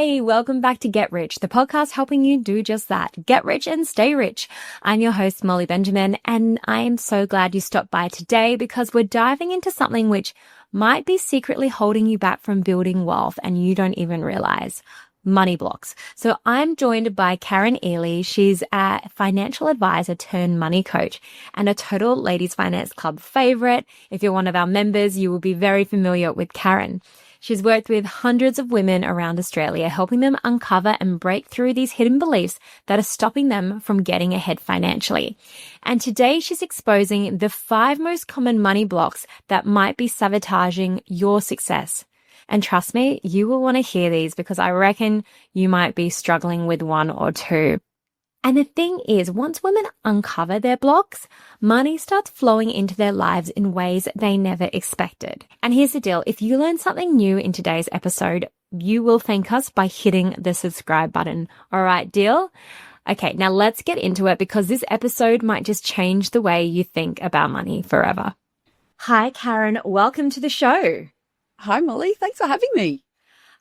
Hey, welcome back to Get Rich, the podcast helping you do just that. Get rich and stay rich. I'm your host, Molly Benjamin, and I am so glad you stopped by today because we're diving into something which might be secretly holding you back from building wealth and you don't even realize. Money blocks. So I'm joined by Karen Eley. She's a financial advisor turned money coach and a total Ladies Finance Club favorite. If you're one of our members, you will be very familiar with Karen. She's worked with hundreds of women around Australia, helping them uncover and break through these hidden beliefs that are stopping them from getting ahead financially. And today she's exposing the 5 most common money blocks that might be sabotaging your success. And trust me, you will want to hear these because I reckon you might be struggling with one or two. And the thing is, once women uncover their blocks, money starts flowing into their lives in ways they never expected. And here's the deal. If you learn something new in today's episode, you will thank us by hitting the subscribe button. All right, deal? Okay, now let's get into it because this episode might just change the way you think about money forever. Hi, Karen. Welcome to the show. Hi, Molly. Thanks for having me.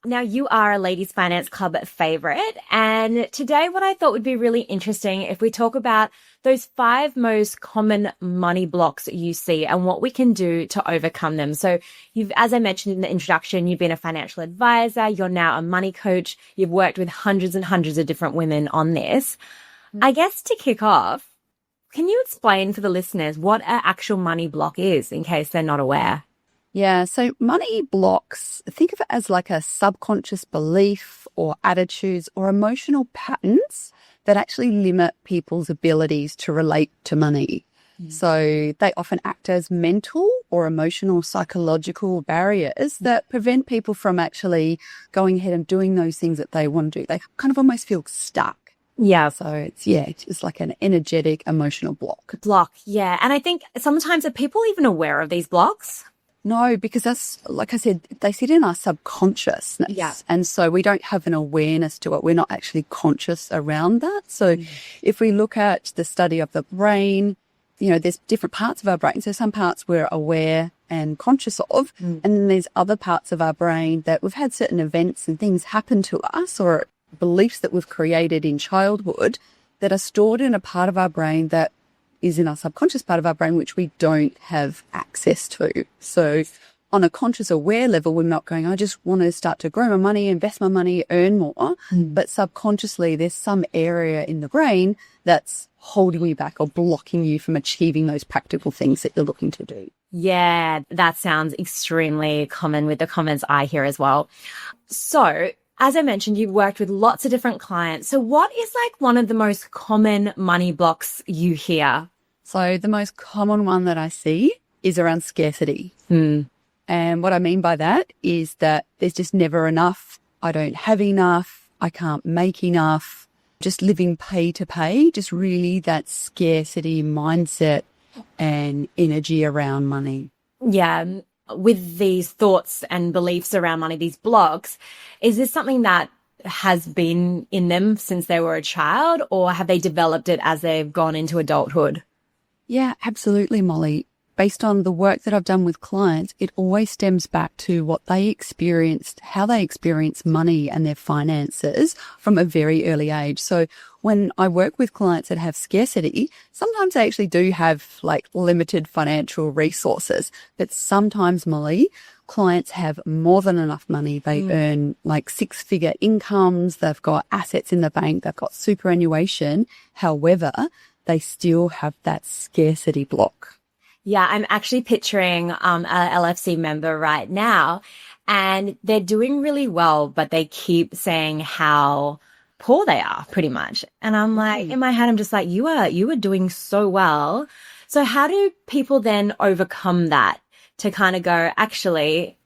Now, you are a Ladies Finance Club favorite, and today what I thought would be really interesting if we talk about those 5 most common money blocks that you see and what we can do to overcome them. So as I mentioned in the introduction, you've been a financial advisor, you're now a money coach, you've worked with hundreds and hundreds of different women on this. I guess to kick off, can you explain for the listeners what an actual money block is in case they're not aware? Yeah, so money blocks, think of it as like a subconscious belief or attitudes or emotional patterns that actually limit people's abilities to relate to money. So they often act as mental or emotional psychological barriers that prevent people from actually going ahead and doing those things that they want to do. They kind of almost feel stuck. Yeah. So it's like an energetic emotional block. Yeah. And I think sometimes are people even aware of these blocks? No, because that's, like I said, they sit in our subconsciousness. Yeah. And so we don't have an awareness to it. We're not actually conscious around that. So if we look at the study of the brain, there's different parts of our brain. So some parts we're aware and conscious of. And then there's other parts of our brain that we've had certain events and things happen to us or beliefs that we've created in childhood that are stored in a part of our brain that is in our subconscious part of our brain, which we don't have access to. So on a conscious aware level, we're not going, I just want to start to grow my money, invest my money, earn more. But subconsciously, there's some area in the brain that's holding you back or blocking you from achieving those practical things that you're looking to do. Yeah, that sounds extremely common with the comments I hear as well. So as I mentioned, you've worked with lots of different clients. So what is like one of the most common money blocks you hear? So the most common one that I see is around scarcity. And what I mean by that is that there's just never enough. I don't have enough. I can't make enough. Just living pay to pay, just really that scarcity mindset and energy around money. Yeah. With these thoughts and beliefs around money, these blocks, is this something that has been in them since they were a child, or have they developed it as they've gone into adulthood? Yeah, absolutely, Molly. Based on the work that I've done with clients, it always stems back to what they experienced, how they experience money and their finances from a very early age. So when I work with clients that have scarcity, sometimes they actually do have like limited financial resources. But sometimes, Molly, clients have more than enough money. They earn like 6-figure incomes. They've got assets in the bank. They've got superannuation. However, they still have that scarcity block. Yeah, I'm actually picturing a LFC member right now, and they're doing really well, but they keep saying how poor they are, pretty much. And I'm like, in my head, I'm just like, you are doing so well. So how do people then overcome that to kind of go, actually,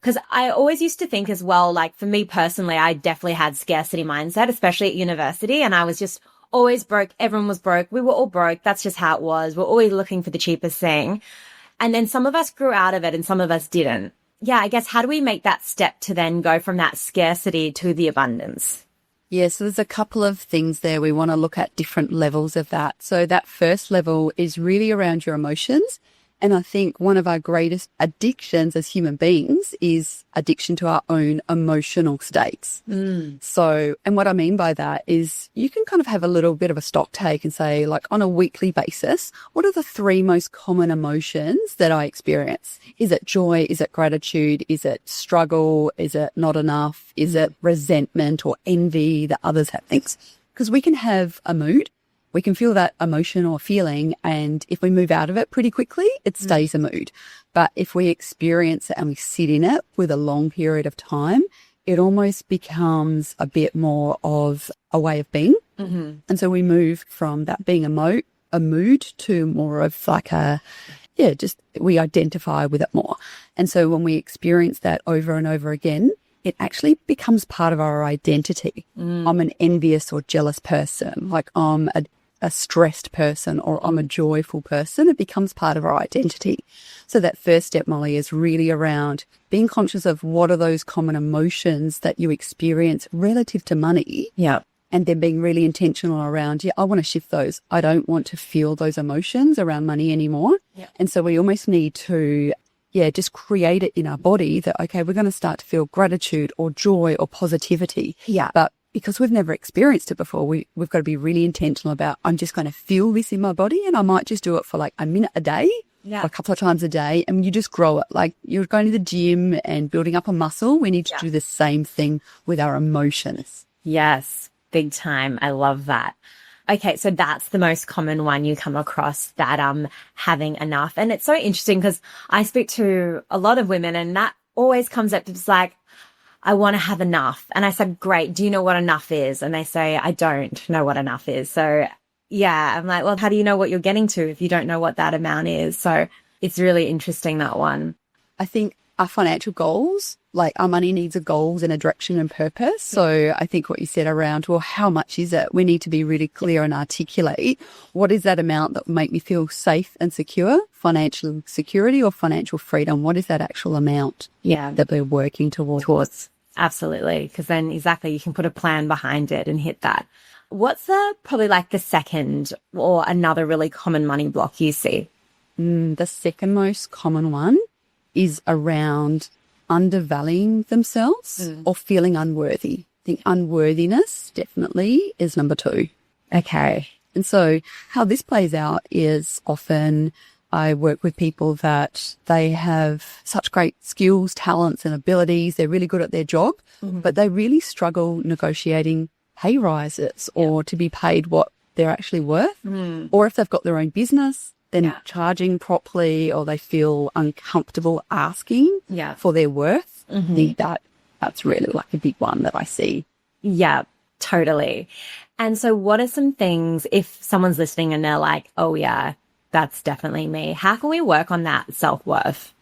because I always used to think as well, like for me personally, I definitely had scarcity mindset, especially at university, and I was just always broke. Everyone was broke. We were all broke. That's just how it was. We're always looking for the cheapest thing. And then some of us grew out of it and some of us didn't. Yeah, I guess how do we make that step to then go from that scarcity to the abundance? Yeah, so there's a couple of things there. We want to look at different levels of that. So that first level is really around your emotions And I think one of our greatest addictions as human beings is addiction to our own emotional states. So, and what I mean by that is you can kind of have a little bit of a stock take and say, like, on a weekly basis, what are the 3 most common emotions that I experience? Is it joy? Is it gratitude? Is it struggle? Is it not enough? Is it resentment or envy that others have things? Because we can have a mood. We can feel that emotion or feeling, and if we move out of it pretty quickly, it stays a mood. But if we experience it and we sit in it with a long period of time, it almost becomes a bit more of a way of being. And so we move from that being a mood to more of like just we identify with it more. And so when we experience that over and over again, it actually becomes part of our identity. I'm an envious or jealous person, like I'm a stressed person, or I'm a joyful person. It becomes part of our identity. So that first step, Molly, is really around being conscious of what are those common emotions that you experience relative to money. Yeah. And then being really intentional around, I want to shift those. I don't want to feel those emotions around money anymore. Yeah. And so we almost need to just create it in our body that, okay, we're going to start to feel gratitude or joy or positivity. Yeah. But because we've never experienced it before, we've got to be really intentional about, I'm just going to feel this in my body, and I might just do it for like a minute a day, a couple of times a day, and you just grow it. Like you're going to the gym and building up a muscle. We need to do the same thing with our emotions. Yes, big time. I love that. Okay, so that's the most common one you come across, that having enough. And it's so interesting because I speak to a lot of women, and that always comes up. It's like, I want to have enough. And I said, great. Do you know what enough is? And they say, I don't know what enough is. So I'm like, well, how do you know what you're getting to if you don't know what that amount is? So it's really interesting, that one. I think our financial goals, like our money needs a goals and a direction and purpose. So I think what you said around, well, how much is it? We need to be really clear and articulate what is that amount that will make me feel safe and secure, financial security or financial freedom. What is that actual amount that we're working towards? Absolutely. Because then exactly you can put a plan behind it and hit that. What's probably like the second or another really common money block you see? The second most common one is around undervaluing themselves or feeling unworthy. I think unworthiness definitely is number 2. Okay. And so how this plays out is often I work with people that they have such great skills, talents and abilities. They're really good at their job, but they really struggle negotiating pay rises or to be paid what they're actually worth. Or if they've got their own business, they're not charging properly, or they feel uncomfortable asking for their worth. I think that's really like a big one that I see. Yeah, totally. And so what are some things, if someone's listening and they're like, oh yeah, that's definitely me, how can we work on that self-worth?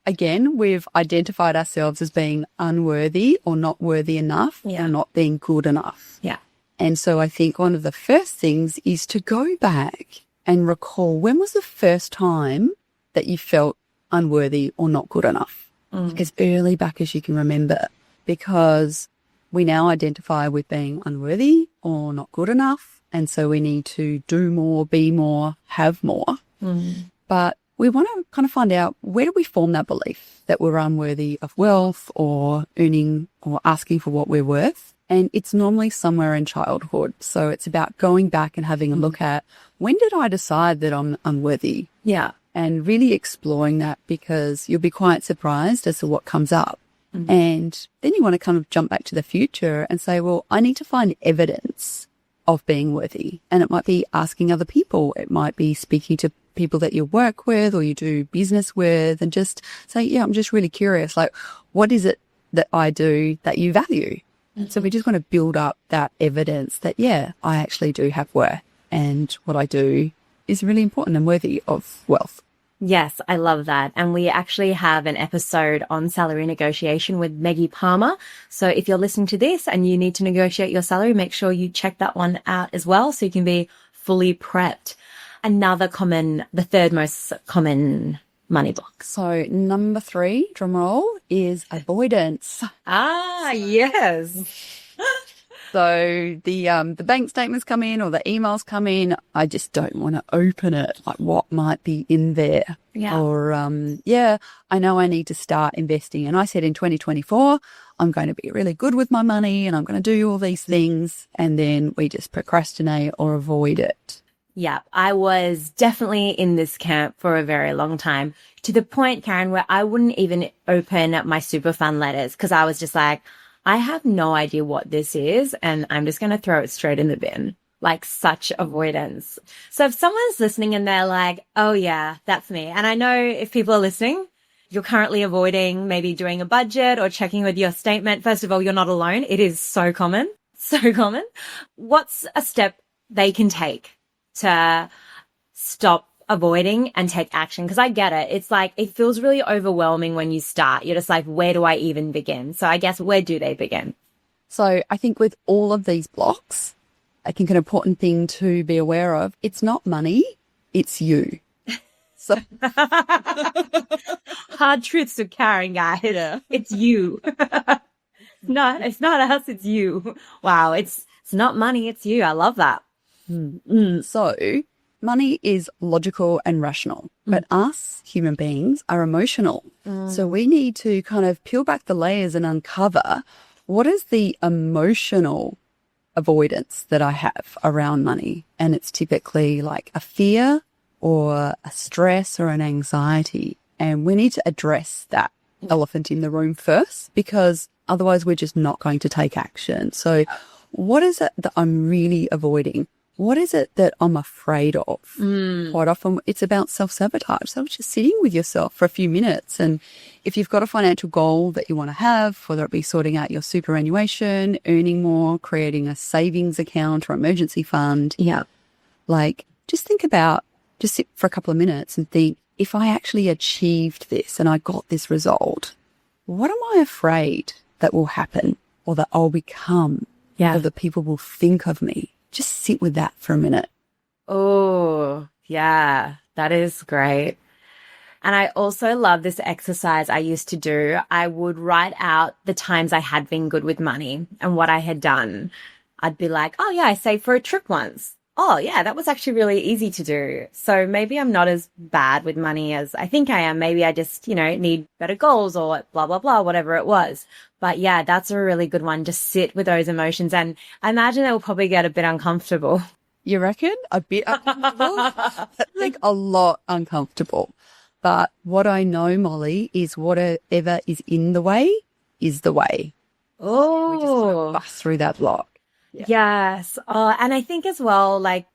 Again, we've identified ourselves as being unworthy or not worthy enough or not being good enough. Yeah. And so I think one of the first things is to go back and recall, when was the first time that you felt unworthy or not good enough? As early back as you can remember, because we now identify with being unworthy or not good enough. And so we need to do more, be more, have more. But we want to kind of find out, where do we form that belief that we're unworthy of wealth or earning or asking for what we're worth? And it's normally somewhere in childhood. So it's about going back and having a look at, when did I decide that I'm unworthy? Yeah. And really exploring that, because you'll be quite surprised as to what comes up. And then you want to kind of jump back to the future and say, well, I need to find evidence of being worthy. And it might be asking other people. It might be speaking to people that you work with or you do business with, and just say, I'm just really curious. Like, what is it that I do that you value? So we just want to build up that evidence that, I actually do have worth, and what I do is really important and worthy of wealth. Yes, I love that. And we actually have an episode on salary negotiation with Maggie Palmer. So if you're listening to this and you need to negotiate your salary, make sure you check that one out as well, so you can be fully prepped. The third most common money block. So number 3, drum roll, is avoidance. Yes. So the bank statements come in or the emails come in. I just don't want to open it. Like what might be in there? Yeah. Or I know I need to start investing. And I said in 2024, I'm going to be really good with my money and I'm going to do all these things. And then we just procrastinate or avoid it. Yeah, I was definitely in this camp for a very long time, to the point, Karen, where I wouldn't even open my super fund letters because I was just like, I have no idea what this is and I'm just going to throw it straight in the bin. Like such avoidance. So if someone's listening and they're like, oh yeah, that's me. And I know if people are listening, you're currently avoiding maybe doing a budget or checking with your statement. First of all, you're not alone. It is so common, so common. What's a step they can take to stop avoiding and take action? Because I get it. It's like, it feels really overwhelming when you start. You're just like, where do I even begin? So I guess, where do they begin? So I think with all of these blocks, I think an important thing to be aware of, it's not money, it's you. So hard truths of Karen, guys. Yeah. It's you. It's not us, it's you. Wow. It's not money, it's you. I love that. So money is logical and rational, but us human beings are emotional. So we need to kind of peel back the layers and uncover what is the emotional avoidance that I have around money. And it's typically like a fear or a stress or an anxiety. And we need to address that elephant in the room first, because otherwise we're just not going to take action. So what is it that I'm really avoiding? What is it that I'm afraid of? Quite often it's about self-sabotage. So just sitting with yourself for a few minutes. And if you've got a financial goal that you want to have, whether it be sorting out your superannuation, earning more, creating a savings account or emergency fund. Yeah. Like just sit for a couple of minutes and think, if I actually achieved this and I got this result, what am I afraid that will happen or that I'll become or that people will think of me? Just sit with that for a minute. Oh, yeah, that is great. And I also love this exercise I used to do. I would write out the times I had been good with money and what I had done. I'd be like, oh yeah, I saved for a trip once. Oh yeah, that was actually really easy to do. So maybe I'm not as bad with money as I think I am. Maybe I just, need better goals or blah, blah, blah, whatever it was. But yeah, that's a really good one. Just sit with those emotions. And I imagine they will probably get a bit uncomfortable. You reckon? A bit uncomfortable? I think a lot uncomfortable. But what I know, Molly, is whatever is in the way is the way. Oh. We just want to bust through that block. Yeah. Yes. And I think as well, like,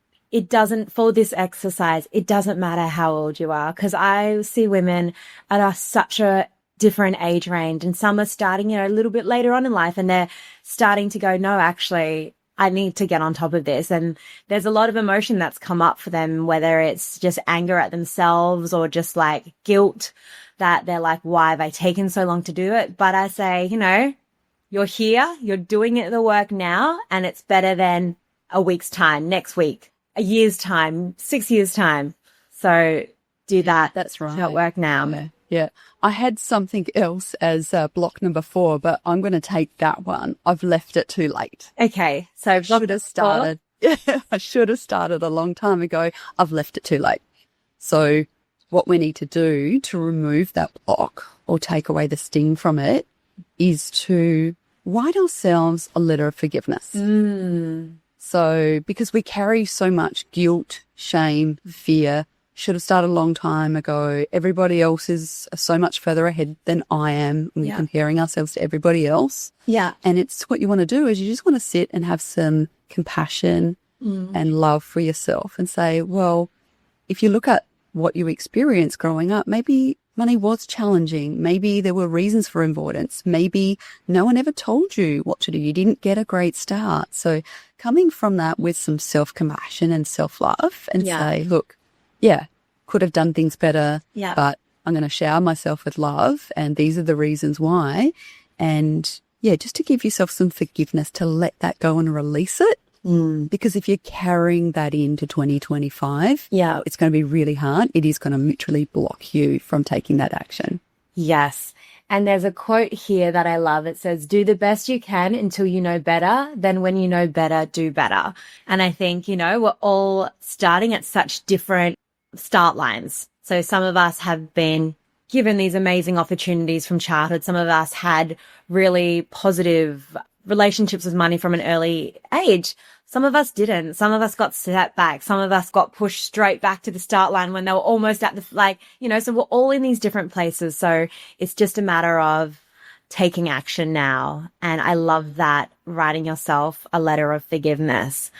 for this exercise, it doesn't matter how old you are, because I see women at such a different age range, and some are starting, a little bit later on in life, and they're starting to go, no, actually, I need to get on top of this. And there's a lot of emotion that's come up for them, whether it's just anger at themselves or just like guilt that they're like, why have I taken so long to do it? But I say, you're here, you're doing the work now, and it's better than a week's time, next week, a year's time, 6 years' time. So do that. That's right. Start work now. Yeah. I had something else as block number 4, but I'm going to take that one. I've left it too late. Okay. So I should have started. I should have started a long time ago. I've left it too late. So what we need to do to remove that block or take away the sting from it is to write ourselves a letter of forgiveness. So because we carry so much guilt, shame, fear, should have started a long time ago. Everybody else is so much further ahead than I am. We're comparing ourselves to everybody else. Yeah. And it's what you want to do is you just want to sit and have some compassion and love for yourself and say, well, if you look at what you experienced growing up, maybe money was challenging. Maybe there were reasons for avoidance. Maybe no one ever told you what to do. You didn't get a great start. So coming from that with some self-compassion and self-love and say, look, could have done things better, but I'm going to shower myself with love, and these are the reasons why. And just to give yourself some forgiveness to let that go and release it. Because if you're carrying that into 2025, it's going to be really hard. It is going to literally block you from taking that action. Yes. And there's a quote here that I love. It says, do the best you can until you know better. Then when you know better, do better. And I think, we're all starting at such different start lines. So some of us have been given these amazing opportunities from childhood. Some of us had really positive relationships with money from an early age. Some of us didn't. Some of us got set back. Some of us got pushed straight back to the start line when they were almost at so we're all in these different places. So it's just a matter of taking action now. And I love that, writing yourself a letter of forgiveness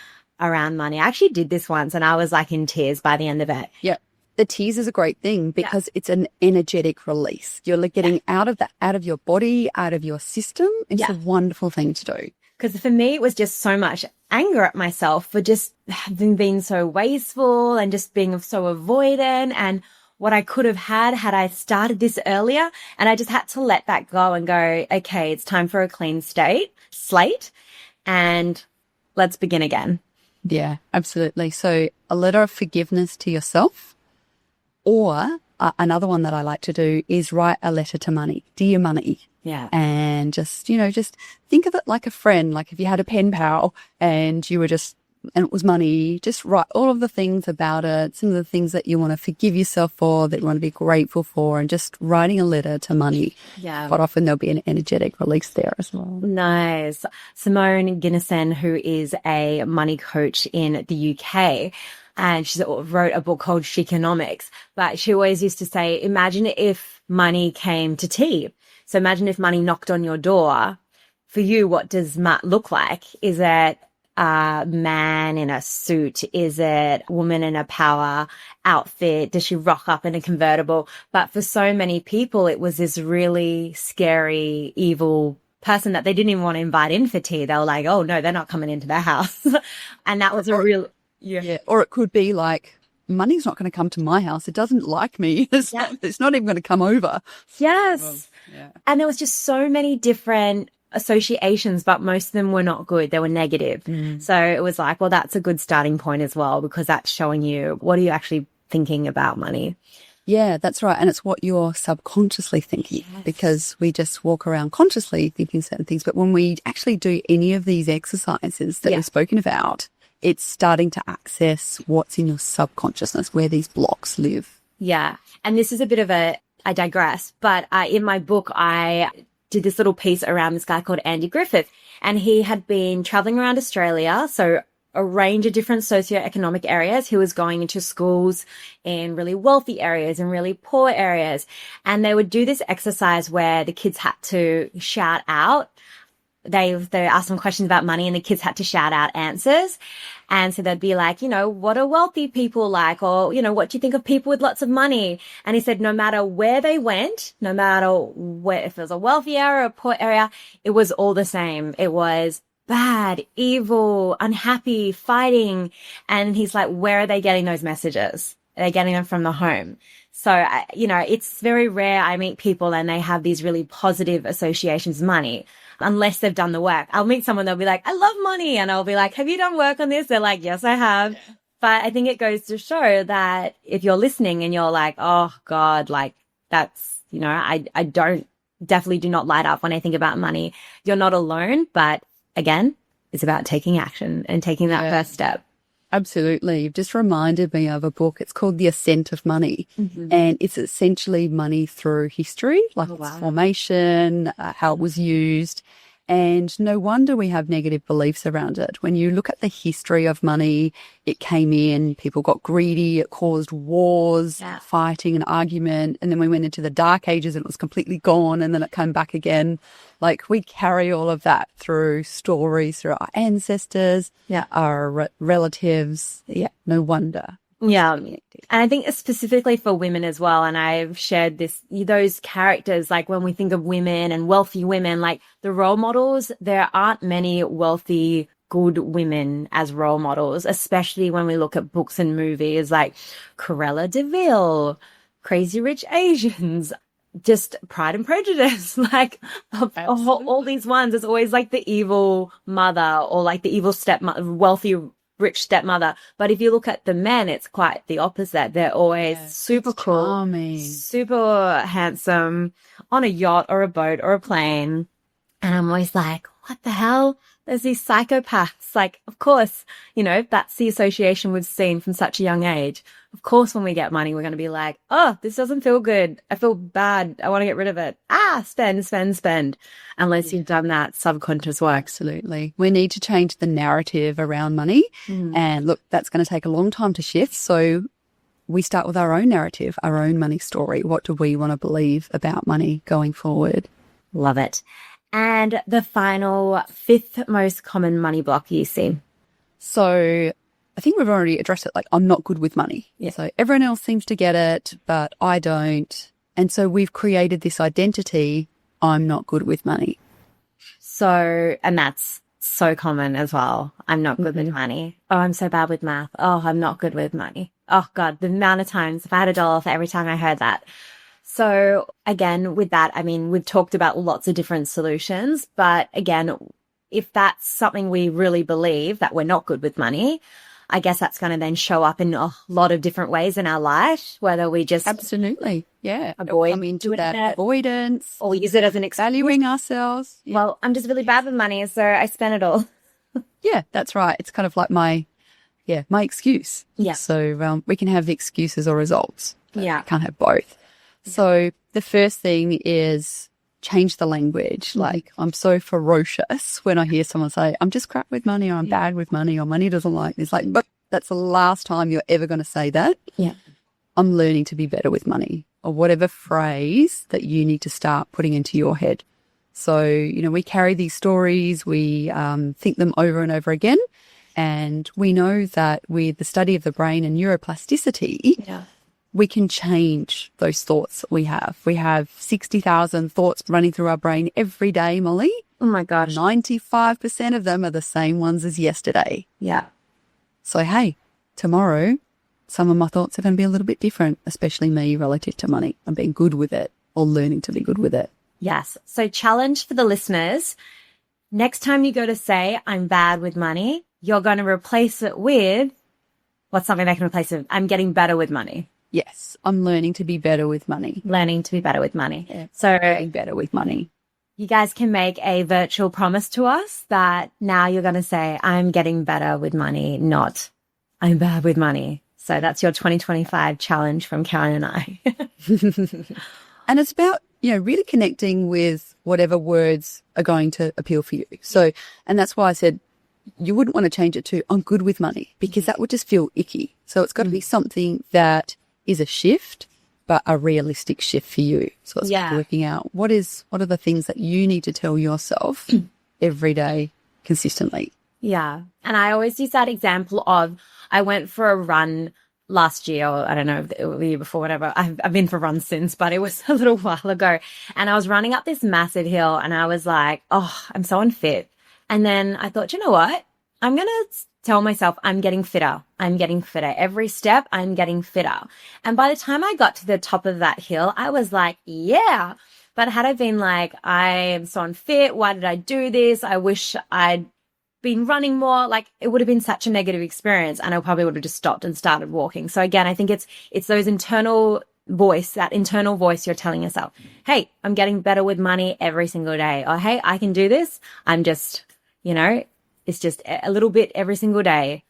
around money. I actually did this once and I was like in tears by the end of it. Yeah. The tears is a great thing because it's an energetic release. You're getting out of your body, out of your system. It's a wonderful thing to do. Because for me, it was just so much anger at myself for just having been so wasteful and just being so avoidant, and what I could have had I started this earlier. And I just had to let that go and go, okay, it's time for a clean slate, and let's begin again. Yeah, absolutely. So a letter of forgiveness to yourself, or another one that I like to do is write a letter to money. Dear money. Yeah. And just think of it like a friend. Like if you had a pen pal and and it was money, just write all of the things about it, some of the things that you want to forgive yourself for, that you want to be grateful for, and just writing a letter to money. Yeah. Quite often there'll be an energetic release there as well. Nice. Simone Ginnison, who is a money coach in the UK, and she wrote a book called Sheconomics, but she always used to say, imagine if money came to tea. So imagine if money knocked on your door. For you, what does look like? Is it a man in a suit? Is it a woman in a power outfit? Does she rock up in a convertible? But for so many people, it was this really scary, evil person that they didn't even want to invite in for tea. They were like, oh no, they're not coming into their house. And that was Yeah. Or it could be like, money's not going to come to my house. It doesn't like me. It's not even going to come over. Yes. Well, yeah. And there was just so many different associations, but most of them were not good. They were negative. So it was like, well, that's a good starting point as well, because that's showing you, what are you actually thinking about money? Yeah, that's right. And it's what you're subconsciously thinking, because we just walk around consciously thinking certain things. But when we actually do any of these exercises that we've spoken about, it's starting to access what's in your subconsciousness, where these blocks live. Yeah. And this is a bit of I digress, but in my book, I did this little piece around this guy called Andy Griffith, and he had been traveling around Australia. So a range of different socioeconomic areas. He was going into schools in really wealthy areas and really poor areas. And they would do this exercise where the kids had to shout out. They asked some questions about money and the kids had to shout out answers. And so they'd be like, what are wealthy people like? Or, what do you think of people with lots of money? And he said, no matter where they went, no matter if it was a wealthy area or a poor area, it was all the same. It was bad, evil, unhappy, fighting. And he's like, where are they getting those messages? Are they getting them from the home? So, it's very rare I meet people and they have these really positive associations with money, unless they've done the work. I'll meet someone, they'll be like, I love money. And I'll be like, have you done work on this? They're like, yes, I have. Yeah. But I think it goes to show that if you're listening and you're like, oh God, like that's, I definitely do not light up when I think about money. You're not alone, but again, it's about taking action and taking that first step. Absolutely. You've just reminded me of a book. It's called The Ascent of Money. And it's essentially money through history, like its formation, how it was used. And no wonder we have negative beliefs around it. When you look at the history of money, it came in, people got greedy, it caused wars, fighting and argument. And then we went into the dark ages and it was completely gone, and then it came back again. Like we carry all of that through stories, through our ancestors, our relatives. Yeah, no wonder. Yeah. And I think specifically for women as well. And I've shared those characters, like when we think of women and wealthy women, like the role models, there aren't many wealthy, good women as role models, especially when we look at books and movies like Cruella de Vil, Crazy Rich Asians, just Pride and Prejudice, like all these ones. It's always like the evil mother or like the evil stepmother, wealthy rich stepmother. But if you look at the men, it's quite the opposite. They're always super cool, charming, super handsome, on a yacht or a boat or a plane. And I'm always like, what the hell? There's these psychopaths. Like, of course, you know, that's the association we've seen from such a young age. Of course, when we get money, we're going to be like, oh, this doesn't feel good. I feel bad. I want to get rid of it. Spend, spend, spend. Unless you've done that subconscious work. Absolutely. We need to change the narrative around money. And look, that's going to take a long time to shift. So we start with our own narrative, our own money story. What do we want to believe about money going forward? Love it. And the final 5th most common money block you see. So I think we've already addressed it. Like, I'm not good with money. Yeah. So everyone else seems to get it, but I don't. And so we've created this identity, I'm not good with money. So, and that's so common as well. I'm not good with money. Oh, I'm so bad with math. Oh, I'm not good with money. Oh God, the amount of times if I had $1 for every time I heard that. So again, with that, I mean, we've talked about lots of different solutions, but again, if that's something we really believe that we're not good with money, I guess that's going to then show up in a lot of different ways in our life, whether we just absolutely, avoid come into doing that it, avoidance, or use it as an excuse. valuing ourselves. Yeah. Well, I'm just really bad with money, so I spend it all. Yeah, that's right. It's kind of like my excuse. Yeah. So we can have excuses or results. Yeah. We can't have both. So the first thing is change the language. Like, I'm so ferocious when I hear someone say, I'm just crap with money, or I'm bad with money, or money doesn't like me. It's like, but that's the last time you're ever going to say that. Yeah. I'm learning to be better with money, or whatever phrase that you need to start putting into your head. So, you know, we carry these stories, we think them over and over again. And we know that with the study of the brain and neuroplasticity, we can change those thoughts that we have. We have 60,000 thoughts running through our brain every day, Molly. Oh my gosh. 95% of them are the same ones as yesterday. Yeah. So, hey, tomorrow, some of my thoughts are going to be a little bit different, especially me relative to money. I'm being good with it, or learning to be good with it. Yes. So challenge for the listeners. Next time you go to say, I'm bad with money, you're going to replace it with, what's something they can replace it with? I'm getting better with money. Yes, I'm learning to be better with money. Learning to be better with money. Yeah. So Getting better with money. You guys can make a virtual promise to us that now you're going to say, I'm getting better with money, not I'm bad with money. So that's your 2025 challenge from Karen and I. And it's about, you know, really connecting with whatever words are going to appeal for you. So, and that's why I said you wouldn't want to change it to I'm good with money, because that would just feel icky. So it's got to be something that is a shift, but a realistic shift for you. So it's working out what are the things that you need to tell yourself every day consistently. Yeah. And I always use that example of I went for a run last year, or I don't know, the year before, whatever. I've been for runs since, but it was a little while ago. And I was running up this massive hill and I was like, oh, I'm so unfit. And then I thought, you know what? I'm going to tell myself I'm getting fitter. I'm getting fitter. Every step, I'm getting fitter. And by the time I got to the top of that hill, I was like, yeah. But had I been like, I am so unfit. Why did I do this? I wish I'd been running more. Like, it would have been such a negative experience, and I probably would have just stopped and started walking. So again, I think it's those internal voice, that internal voice you're telling yourself, hey, I'm getting better with money every single day. Or, hey, I can do this. I'm just, you know, it's just a little bit every single day.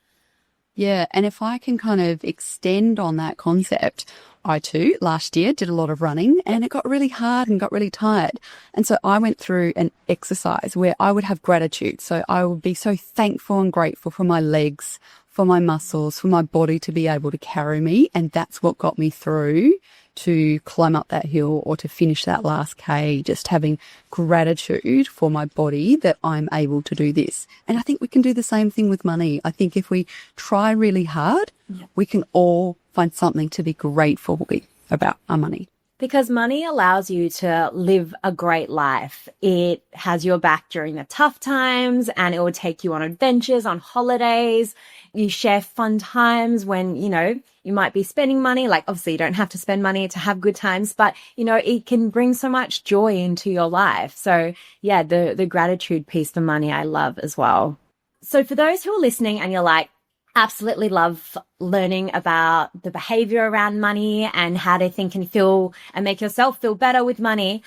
Yeah. And if I can kind of extend on that concept, I too, last year, did a lot of running and it got really hard and got really tired. And so I went through an exercise where I would have gratitude. So I would be so thankful and grateful for my legs, for my muscles, for my body to be able to carry me. And that's what got me through to climb up that hill or to finish that last K, just having gratitude for my body that I'm able to do this. And I think we can do the same thing with money. I think if we try really hard, we can all find something to be grateful with about our money. Because money allows you to live a great life. It has your back during the tough times, and it will take you on adventures, on holidays. You share fun times when, you know, you might be spending money. Like, obviously you don't have to spend money to have good times, but, you know, it can bring so much joy into your life. So yeah, the gratitude piece for money I love as well. So for those who are listening and you're like, Absolutely love learning about the behavior around money and how to think and feel and make yourself feel better with money.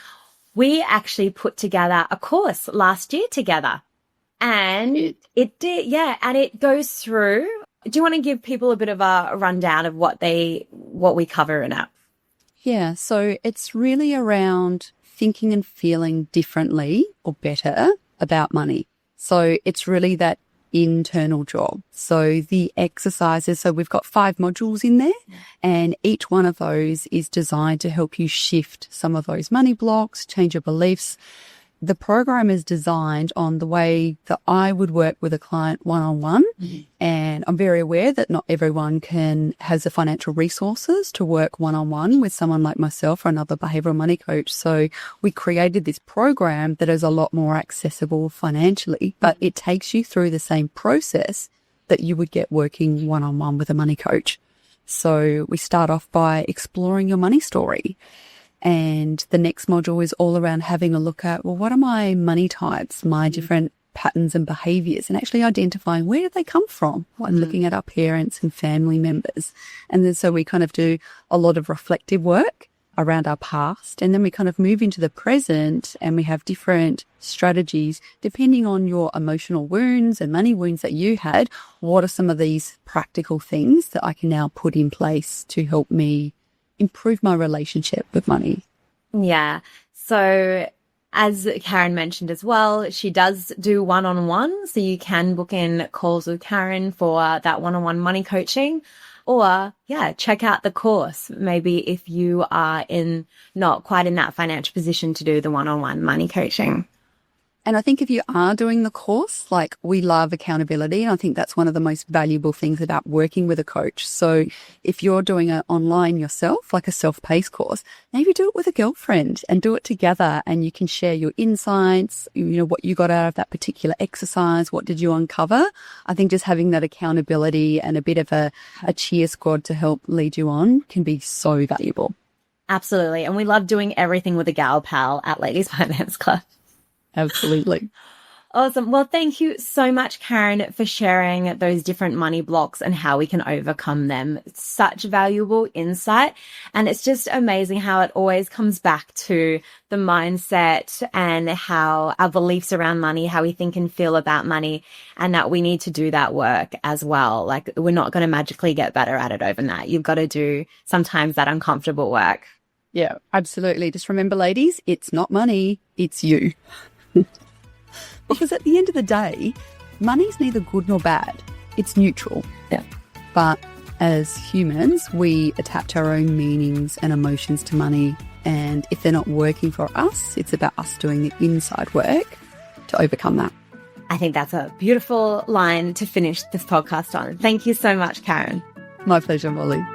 We actually put together a course last year together, and it did. Yeah. And it goes through. Do you want to give people a bit of a rundown of what we cover in it? Yeah. So it's really around thinking and feeling differently or better about money. So it's really that internal job. So the exercises, so we've got 5 modules in there, and each one of those is designed to help you shift some of those money blocks, change your beliefs. The program is designed on the way that I would work with a client one-on-one. And I'm very aware that not everyone has the financial resources to work one-on-one with someone like myself or another behavioral money coach. So we created this program that is a lot more accessible financially, but it takes you through the same process that you would get working one-on-one with a money coach. So we start off by exploring your money story. And the next module is all around having a look at, well, what are my money types, my different patterns and behaviors, and actually identifying where did they come from, and looking at our parents and family members. And then so we kind of do a lot of reflective work around our past, and then we kind of move into the present, and we have different strategies depending on your emotional wounds and money wounds that you had. What are some of these practical things that I can now put in place to help me improve my relationship with money? Yeah. So as Karen mentioned as well, she does do one-on-one. So you can book in calls with Karen for that one-on-one money coaching, or check out the course. Maybe if you are not quite in that financial position to do the one-on-one money coaching. And I think if you are doing the course, like, we love accountability. And I think that's one of the most valuable things about working with a coach. So if you're doing it online yourself, like a self-paced course, maybe do it with a girlfriend and do it together, and you can share your insights, what you got out of that particular exercise, what did you uncover. I think just having that accountability and a bit of a cheer squad to help lead you on can be so valuable. Absolutely. And we love doing everything with a gal pal at Ladies Finance Club. Absolutely. Awesome. Well, thank you so much, Karen, for sharing those different money blocks and how we can overcome them. It's such valuable insight. And it's just amazing how it always comes back to the mindset and how our beliefs around money, how we think and feel about money, and that we need to do that work as well. Like, we're not going to magically get better at it overnight. You've got to do sometimes that uncomfortable work. Yeah, absolutely. Just remember, ladies, it's not money, it's you. Because at the end of the day, money's neither good nor bad. It's neutral. Yeah. But as humans, we attach our own meanings and emotions to money. And if they're not working for us, it's about us doing the inside work to overcome that. I think that's a beautiful line to finish this podcast on. Thank you so much, Karen. My pleasure, Molly.